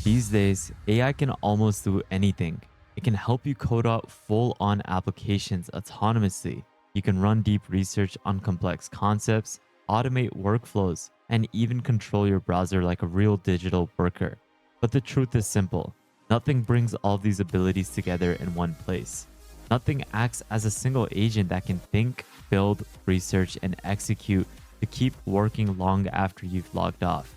These days, AI can almost do anything. It can help you code out full-on applications autonomously. You can run deep research on complex concepts, automate workflows, and even control your browser like a real digital worker. But the truth is simple. Nothing brings all these abilities together in one place. Nothing acts as a single agent that can think, build, research, and execute to keep working long after you've logged off.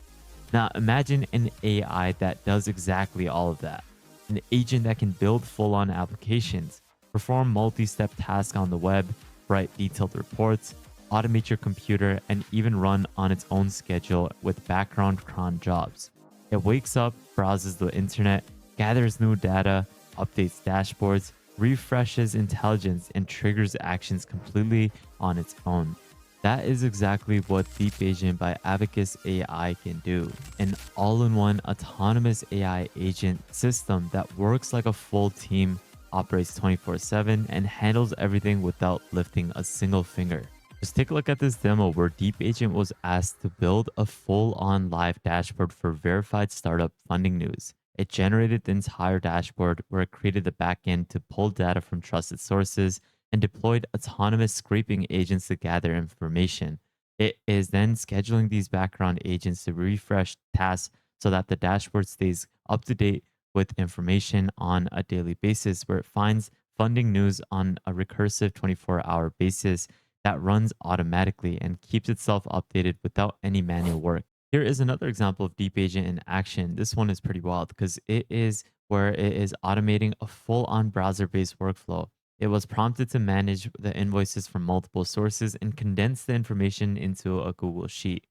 Now, imagine an AI that does exactly all of that. An agent that can build full on applications, perform multi step tasks on the web, write detailed reports, automate your computer, and even run on its own schedule with background cron jobs. It wakes up, browses the internet, gathers new data, updates dashboards, refreshes intelligence, and triggers actions completely on its own. That is exactly what Deep Agent by Abacus AI can do. An all-in-one autonomous AI agent system that works like a full team, operates 24/7, and handles everything without lifting a single finger. Just take a look at this demo where Deep Agent was asked to build a full-on live dashboard for verified startup funding news. It generated the entire dashboard where it created the backend to pull data from trusted sources and deployed autonomous scraping agents to gather information. It is then scheduling these background agents to refresh tasks so that the dashboard stays up to date with information on a daily basis, where it finds funding news on a recursive 24-hour basis that runs automatically and keeps itself updated without any manual work. Here is another example of Deep Agent in action. This one is pretty wild because it is where it is automating a full on browser based workflow. It was prompted to manage the invoices from multiple sources and condense the information into a Google Sheet.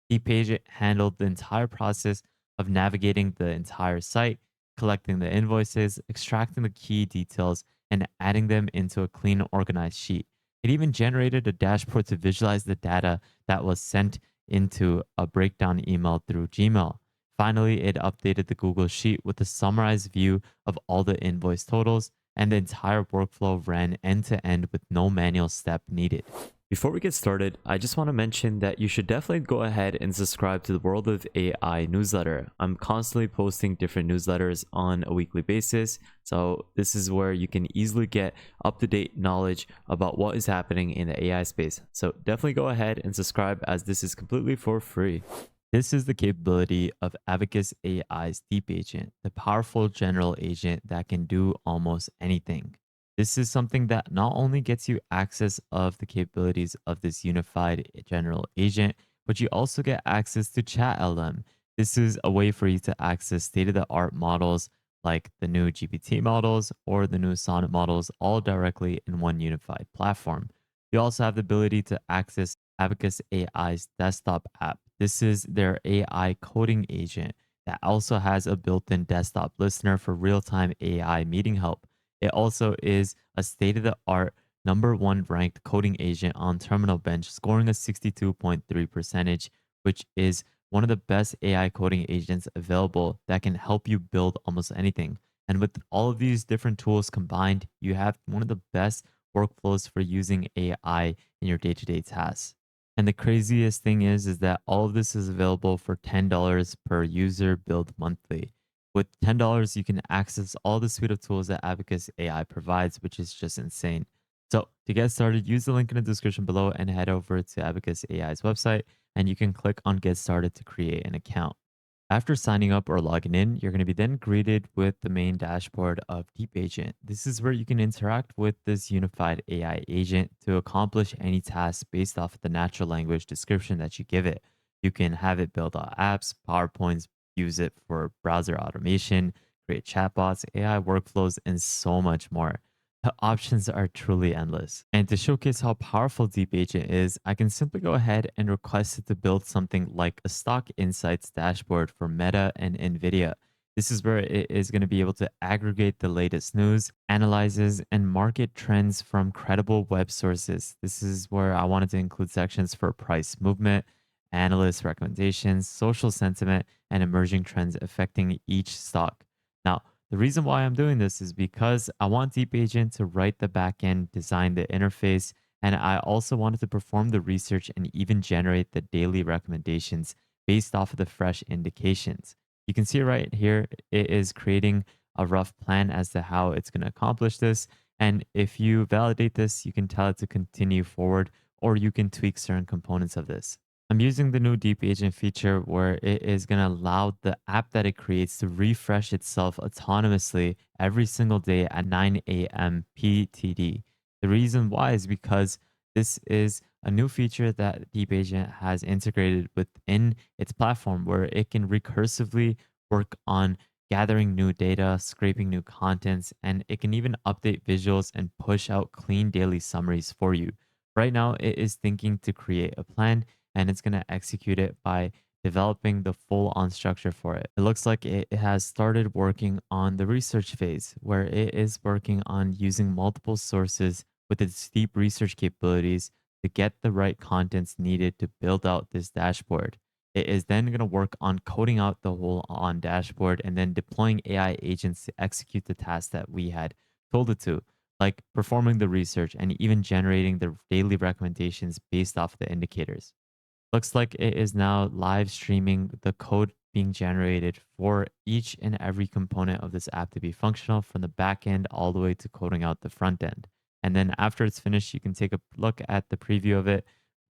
Deep Agent handled the entire process of navigating the entire site, collecting the invoices, extracting the key details, and adding them into a clean, organized sheet. It even generated a dashboard to visualize the data that was sent into a breakdown email through Gmail. Finally, it updated the Google Sheet with a summarized view of all the invoice totals, and the entire workflow ran end to end with no manual step needed. Before we get started, I just want to mention that you should definitely go ahead and subscribe to the World of AI newsletter. I'm constantly posting different newsletters on a weekly basis, so this is where you can easily get up-to-date knowledge about what is happening in the AI space. So definitely go ahead and subscribe, as this is completely for free. This is the capability of Abacus AI's Deep Agent, the powerful general agent that can do almost anything. This is something that not only gets you access of the capabilities of this unified general agent, but you also get access to Chat LM. This is a way for you to access state-of-the-art models like the new GPT models or the new Sonnet models, all directly in one unified platform. You also have the ability to access Abacus AI's desktop app. This is their AI coding agent that also has a built-in desktop listener for real-time AI meeting help. It also is a state of the art number one ranked coding agent on Terminal Bench, scoring a 62.3 percentage, which is one of the best AI coding agents available that can help you build almost anything. And with all of these different tools combined, you have one of the best workflows for using AI in your day to day tasks. And the craziest thing is that all of this is available for $10 per user billed monthly. With $10, you can access all the suite of tools that Abacus AI provides, which is just insane. So, to get started, use the link in the description below and head over to Abacus AI's website, and you can click on Get Started to create an account. After signing up or logging in, you're going to be then greeted with the main dashboard of Deep Agent. This is where you can interact with this unified AI agent to accomplish any task based off of the natural language description that you give it. You can have it build out apps, PowerPoints, use it for browser automation, create chatbots, AI workflows, and so much more. The options are truly endless. And to showcase how powerful Deep Agent is, I can simply go ahead and request it to build something like a stock insights dashboard for Meta and Nvidia. This is where it is going to be able to aggregate the latest news, analyzes, and market trends from credible web sources. This is where I wanted to include sections for price movement, analyst recommendations, social sentiment, and emerging trends affecting each stock. Now, the reason why I'm doing this is because I want Deep Agent to write the backend, design the interface, and I also wanted to perform the research and even generate the daily recommendations based off of the fresh indications. You can see right here, it is creating a rough plan as to how it's going to accomplish this. And if you validate this, you can tell it to continue forward or you can tweak certain components of this. I'm using the new Deep Agent feature where it is going to allow the app that it creates to refresh itself autonomously every single day at 9 a.m. PTD. The reason why is because this is a new feature that Deep Agent has integrated within its platform where it can recursively work on gathering new data, scraping new contents, and it can even update visuals and push out clean daily summaries for you. Right now, it is thinking to create a plan and it's going to execute it by developing the full on structure for it. It looks like it has started working on the research phase where it is working on using multiple sources with its deep research capabilities to get the right contents needed to build out this dashboard. It is then going to work on coding out the whole on dashboard and then deploying AI agents to execute the tasks that we had told it to, like performing the research and even generating the daily recommendations based off the indicators. Looks like it is now live streaming the code being generated for each and every component of this app to be functional from the back end all the way to coding out the front end. And then after it's finished, you can take a look at the preview of it.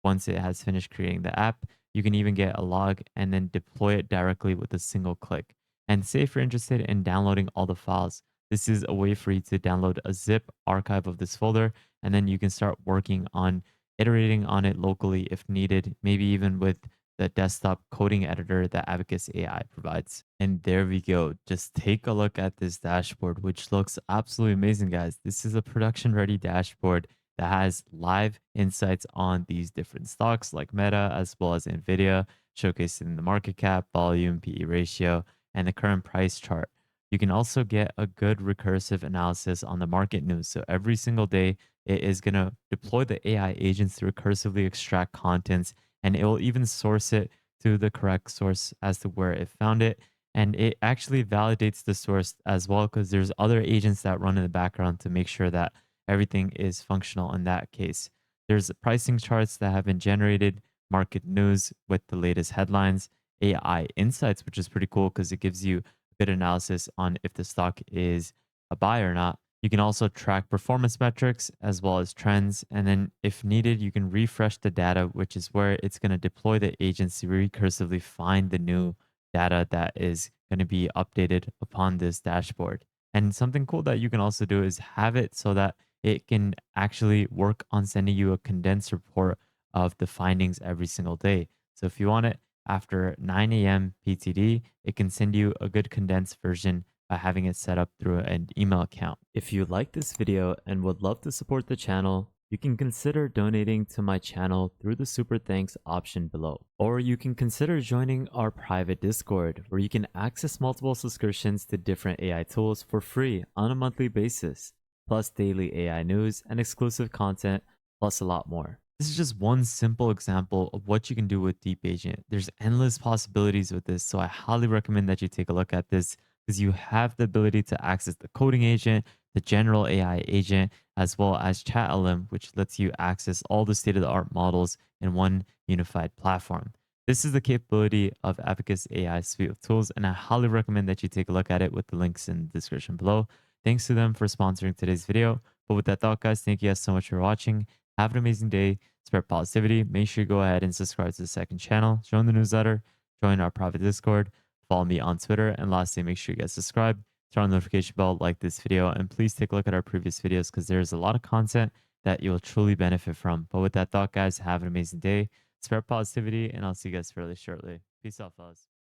Once it has finished creating the app, you can even get a log and then deploy it directly with a single click. And say if you're interested in downloading all the files, this is a way for you to download a zip archive of this folder, and then you can start working on iterating on it locally if needed, maybe even with the desktop coding editor that Abacus AI provides. And there we go. Just take a look at this dashboard, which looks absolutely amazing, guys. This is a production ready dashboard that has live insights on these different stocks like Meta as well as Nvidia, showcasing the market cap, volume, PE ratio, and the current price chart. You can also get a good recursive analysis on the market news. So every single day, it is going to deploy the AI agents to recursively extract contents, and it will even source it to the correct source as to where it found it. And it actually validates the source as well because there's other agents that run in the background to make sure that everything is functional in that case. There's pricing charts that have been generated, market news with the latest headlines, AI insights, which is pretty cool because it gives you good analysis on if the stock is a buy or not. You can also track performance metrics as well as trends. And then, if needed, you can refresh the data, which is where it's going to deploy the agents to recursively find the new data that is going to be updated upon this dashboard. And something cool that you can also do is have it so that it can actually work on sending you a condensed report of the findings every single day. So, if you want it after 9 a.m. PTD, it can send you a good condensed version by having it set up through an email account. If you like this video and would love to support the channel, you can consider donating to my channel through the super thanks option below. Or you can consider joining our private Discord where you can access multiple subscriptions to different AI tools for free on a monthly basis, plus daily AI news and exclusive content, plus a lot more. This is just one simple example of what you can do with Deep Agent. There's endless possibilities with this, so I highly recommend that you take a look at this because you have the ability to access the coding agent, the general AI agent, as well as ChatLM, which lets you access all the state of the art models in one unified platform. This is the capability of Abacus AI suite of tools, and I highly recommend that you take a look at it with the links in the description below. Thanks to them for sponsoring today's video. But with that thought, guys, thank you guys so much for watching. Have an amazing day. Spread positivity. Make sure you go ahead and subscribe to the second channel, join the newsletter, join our private Discord, follow me on Twitter, and lastly, make sure you guys subscribe, turn on the notification bell, like this video, and please take a look at our previous videos because there's a lot of content that you'll truly benefit from. But with that thought, guys, have an amazing day, spread positivity, and I'll see you guys fairly shortly. Peace out, fellas.